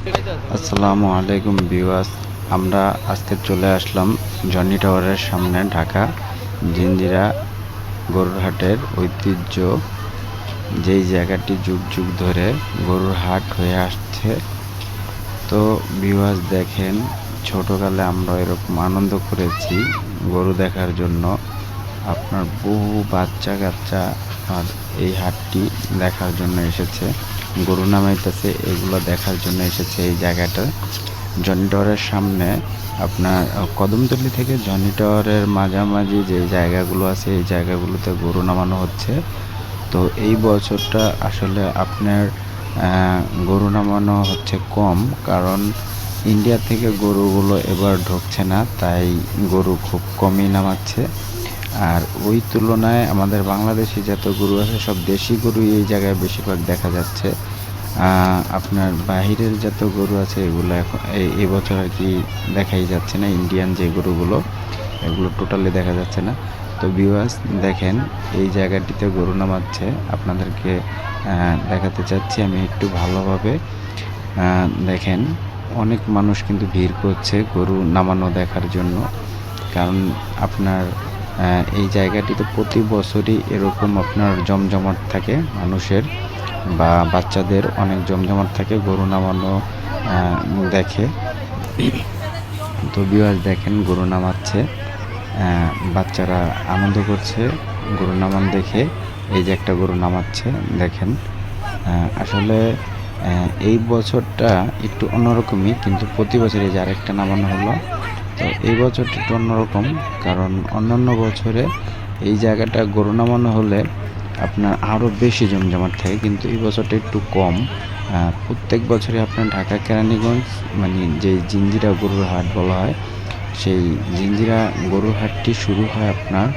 আসসালামু আলাইকুম ভিউয়ার্স। আমরা আজকে চলে আসলাম জনি টাওয়ারের সামনে, ঢাকা জিঞ্জিরা গরুর হাটের ঐতিহ্য, যেই জায়গাটি যুগ যুগ ধরে গরুর হাট হয়ে আসছে। তো ভিউয়ার্স দেখেন, ছোটোকালে আমরা এরকম আনন্দ করেছি গরু দেখার জন্য। আপনার বহু বাচ্চা কাচ্চা আর এই হাটটি দেখার জন্য এসেছে, গরু নামাইতেছে এগুলো দেখার জন্য এসেছে এই জায়গাটা। জনি টাওয়ারের সামনে আপনার কদমতলী থেকে জনি টাওয়ারের মাঝামাঝি যে জায়গাগুলো আছে এই জায়গাগুলোতে গরু নামানো হচ্ছে। তো এই বছরটা আসলে আপনার গরু নামানো হচ্ছে কম, কারণ ইন্ডিয়া থেকে গরুগুলো এবার ঢুকছে না, তাই গরু খুব কমই নামাচ্ছে। আর ওই তুলনায় আমাদের বাংলাদেশি যত গরু আছে সব দেশি গরুই এই জায়গায় বেশিরভাগ দেখা যাচ্ছে। আপনার বাহিরের যত গরু আছে এগুলো এখন এই বছর আর কি দেখাই যাচ্ছে না। ইন্ডিয়ান যে গরুগুলো এগুলো টোটালি দেখা যাচ্ছে না। তো ভিউয়ার্স দেখেন, এই জায়গাটিতে গরু নামাচ্ছে, আপনাদেরকে দেখাতে চাচ্ছি আমি একটু ভালোভাবে। দেখেন, অনেক মানুষ কিন্তু ভিড় করছে গরু নামানো দেখার জন্য, কারণ আপনার এই জায়গাটিতে প্রতি বছরই এরকম আপনার জমজমাট থাকে মানুষের বা বাচ্চাদের অনেক জমজমাট থাকে গরু নামানো দেখে। তো ভিউয়ার্স দেখেন, গরু নামাচ্ছে, বাচ্চারা আনন্দ করছে গরু নামান দেখে। এই যে একটা গরু নামাচ্ছে দেখেন। আসলে এই বছরটা একটু অন্যরকমই, কিন্তু প্রতি বছরে যে আরেকটা নামানো হলো, তো এই বছরটা একটু অন্যরকম, কারণ অন্যান্য বছরে এই জায়গাটা গরু নামানো হলে আপনার আরও বেশি জমজমাট থাকে, কিন্তু এই বছরটা একটু কম। প্রত্যেক বছরে আপনার ঢাকা কেরানীগঞ্জ মানে যে জিঞ্জিরা গরুর হাট বলা হয়, সেই জিঞ্জিরা গরুর হাটটি শুরু হয় আপনার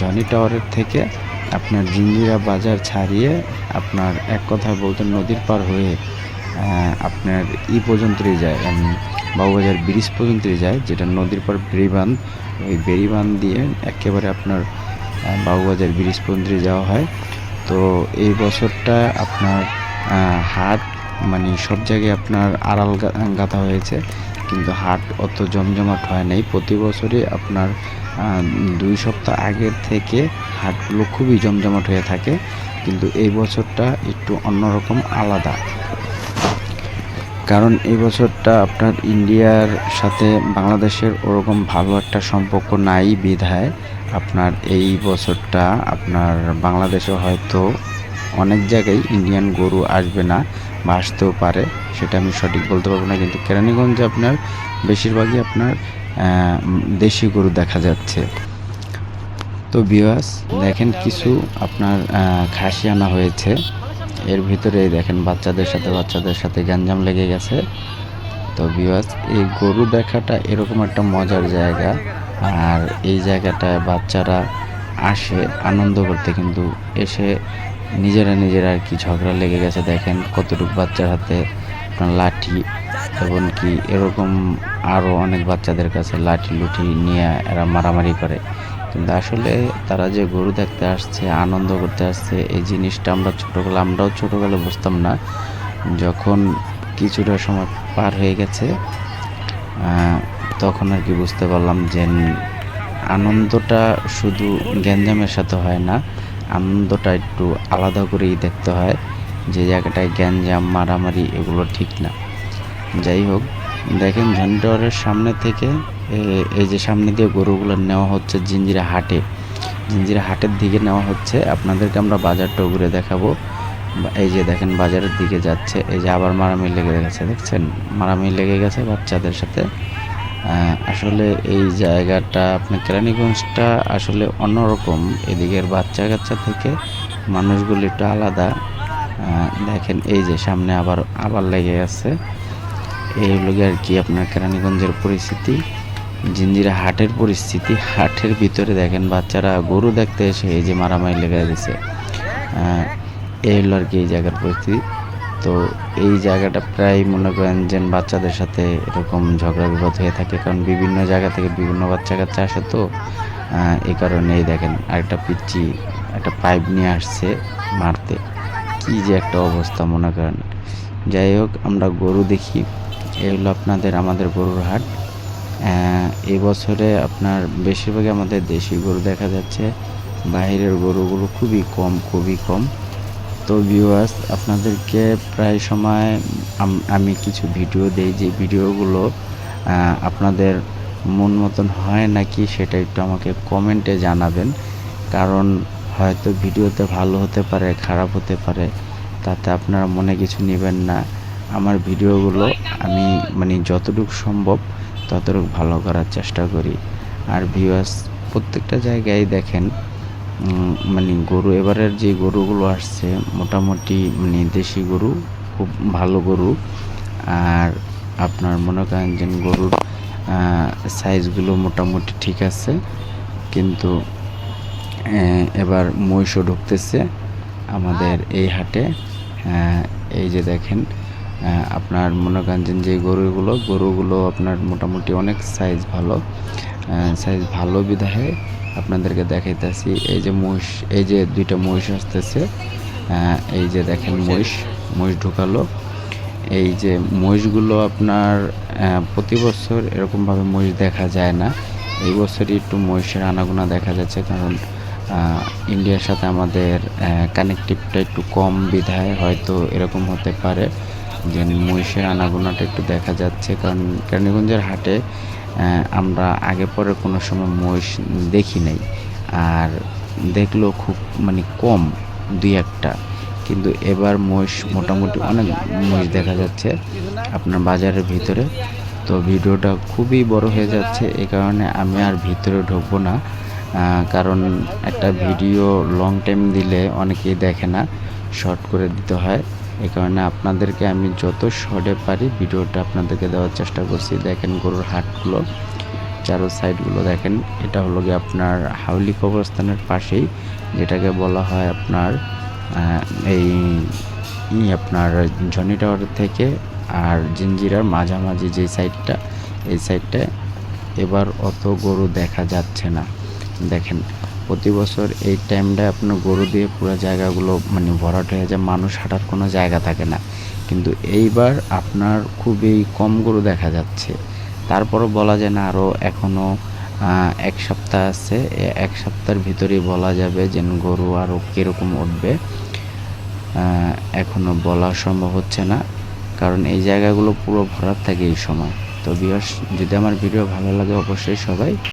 জনি টাওয়ারের থেকে আপনার জিঞ্জিরা বাজার ছাড়িয়ে আপনার এক কথায় বলতে নদীর পার হয়ে আপনার পর্যন্তই যায়, বাবুবাজার ব্রিজ পর্যন্তই যায়, যেটা নদীর পার বেড়িবাঁধ। ওই বেড়িবাঁধ দিয়ে একেবারে আপনার বাবুবাজার ব্রিজ পর্যন্তই যাওয়া হয়। তো এই বছরটা আপনার হাট মানে সব জায়গায় আপনার আড়াল গাঁথা হয়েছে, কিন্তু হাট অত জমজমাট হয় নাই। প্রতি বছরই আপনার 2 সপ্তাহ আগের থেকে হাটগুলো খুবই জমজমাট হয়ে থাকে, কিন্তু এই বছরটা একটু অন্যরকম আলাদা, কারণ এই বছরটা আপনার ইন্ডিয়ার সাথে বাংলাদেশের ওরকম ভালো একটা সম্পর্ক নাই বিধায় আপনার এই বছরটা আপনার বাংলাদেশে হয়তো অনেক জায়গায় ইন্ডিয়ান গরু আসবে না বা আসতেও পারে, সেটা আমি সঠিক বলতে পারবো না, কিন্তু কেরানীগঞ্জে আপনার বেশিরভাগই আপনার দেশি গরু দেখা যাচ্ছে। তো ভিউয়ার্স দেখেন, কিছু আপনার খাসি আনা হয়েছে, এর ভিতরে দেখেন বাচ্চাদের সাথে গ্যাঞ্জাম লেগে গেছে। তো ভিউয়ার্স, এই গরু দেখাটা এরকম একটা মজার জায়গা, আর এই জায়গাটায় বাচ্চারা আসে আনন্দ করতে, কিন্তু এসে নিজেরা আর কি ঝগড়া লেগে গেছে। দেখেন কতটুকু বাচ্চার হাতে আপনার লাঠি, এমনকি এরকম আরও অনেক বাচ্চাদের কাছে লাঠি লুঠি নিয়ে এরা মারামারি করে। কিন্তু আসলে তারা যে গরু দেখতে আসছে, আনন্দ করতে আসছে, এই জিনিসটা আমরাও ছোটোবেলা বুঝতাম না। যখন কিছুটা সময় পার হয়ে গেছে তখন আর কি বুঝতে পারলাম যে আনন্দটা শুধু গ্যাঞ্জামের সাথে হয় না, আনন্দটা একটু আলাদা করেই দেখতে হয়। যে জায়গাটায় গ্যাঞ্জাম মারামারি এগুলো ঠিক না। যাই হোক, দেখেন জনি টাওয়ারের সামনে থেকে এই যে সামনে দিয়ে গরুগুলো নেওয়া হচ্ছে জিঞ্জিরা হাটের দিকে নেওয়া হচ্ছে। আপনাদেরকে আমরা বাজারটা ঘুরে দেখাবো। এই যে দেখেন বাজারের দিকে যাচ্ছে, এই যে আবার মারামারি লেগে গেছে, দেখছেন মারামারি লেগে গেছে বাচ্চাদের সাথে। আসলে এই জায়গাটা আপনার কেরানীগঞ্জটা আসলে অন্যরকম, এদিকের বাচ্চা কাচ্চা থেকে মানুষগুলো একটু আলাদা। দেখেন এই যে সামনে আবার লেগে গেছে। এই হলো আর কি আপনার কেরানীগঞ্জের পরিস্থিতি, জিঞ্জিরা হাটের পরিস্থিতি। হাটের ভিতরে দেখেন বাচ্চারা গরু দেখতে এসে এই যে মারামারি লেগে গেছে। এই হলো আর কি এই জায়গার পরিস্থিতি। তো এই জায়গাটা প্রায় মনে করেন যে বাচ্চাদের সাথে এরকম ঝগড়া বিবাদ হয়ে থাকে, কারণ বিভিন্ন জায়গা থেকে বিভিন্ন বাচ্চা কাচ্চা আসে। তো এই কারণে এই দেখেন আরেকটা পিচ্চি একটা পাইপ নিয়ে আসছে মারতে। কি যে একটা অবস্থা মনে করেন। যাই হোক, আমরা গরু দেখি। এই হলো আমাদের গরুর হাট। এই বছরে আপনার বেশিরভাগই আমাদের দেশি গরু দেখা যাচ্ছে, বাইরের গরুগুলো খুবই কম। তো ভিউয়ার্স, আপনাদেরকে প্রায় সময় আমি কিছু ভিডিও দেই, যে ভিডিওগুলো আপনাদের মন মতন হয় নাকি সেটা একটু আমাকে কমেন্টে জানাবেন। কারণ হয়তো ভিডিওতে ভালো হতে পারে, খারাপ হতে পারে, তাতে আপনারা মনে কিছু নেবেন না। আমার ভিডিওগুলো আমি যতটুকু সম্ভব ততটুকু ভালো করার চেষ্টা করি। আর ভিউয়ার্স, প্রত্যেকটা জায়গায় দেখেন গরু, এবারের যে গরুগুলো আসছে মোটামুটি দেশি গরু, খুব ভালো গরু। আর আপনার মনে করেন যে গরুর সাইজগুলো মোটামুটি ঠিক আছে। কিন্তু এবার মহিষও ঢুকতেছে আমাদের এই হাটে। এই যে দেখেন, আপনার মনে করেন যে গরুগুলো আপনার মোটামুটি অনেক সাইজ ভালো বিধায় আপনাদেরকে দেখাইতেছি। এই যে মহিষ, এই যে দুইটা মহিষ আসতেছে, এই যে দেখেন মহিষ ঢুকালো। এই যে মহিষগুলো আপনার প্রতি বছর এরকমভাবে মহিষ দেখা যায় না। এই বছরই একটু মহিষের আনাগোনা দেখা যাচ্ছে, কারণ ইন্ডিয়ার সাথে আমাদের কানেকটিভটা একটু কম বিধায় হয়তো এরকম হতে পারে যে মহিষের আনাগোনাটা একটু দেখা যাচ্ছে। কারণ কেরানীগঞ্জের হাটে আমরা আগে পরে কোনো সময় মহিষ দেখি নাই, আর দেখলেও খুব কম, দুই একটা। কিন্তু এবার মহিষ মোটামুটি অনেক মহিষ দেখা যাচ্ছে আপনার বাজারের ভিতরে। তো ভিডিওটা খুবই বড় হয়ে যাচ্ছে, এই কারণে আমি আর ভিতরে ঢুকবো না। কারণ একটা ভিডিও লং টাইম দিলে অনেকেই দেখে না, শর্ট করে দিতে হয়। এই কারণে আপনাদেরকে আমি যত শর্টে পারি ভিডিওটা আপনাদেরকে দেওয়ার চেষ্টা করছি। দেখেন গরুর হাটগুলো, চারো সাইডগুলো দেখেন। এটা হলো গিয়ে আপনার হাউলি কবরস্থানের পাশেই, যেটাকে বলা হয় আপনার এই আপনার জনি টাওয়ার থেকে আর জিঞ্জিরার মাঝামাঝি যে সাইডটা, এই সাইডটায় এবার অত গরু দেখা যাচ্ছে না। দেখেন, প্রতি বছর এই টাইমটায় আপনার গরু দিয়ে পুরো জায়গাগুলো ভরাট হয়ে যায়, মানুষ হাঁটার কোনো জায়গা থাকে না। কিন্তু এইবার আপনার খুবই কম গরু দেখা যাচ্ছে। তারপরও বলা যায় না, আরও এখনও এক সপ্তাহ আছে, এক সপ্তাহের ভিতরেই বলা যাবে যে গরু আরও কীরকম উঠবে। এখনও বলা সম্ভব হচ্ছে না, কারণ এই জায়গাগুলো পুরো ভরাট থাকে এই সময়। তো ভিউয়ার্স, যদি আমার ভিডিও ভালো লাগে অবশ্যই সবাই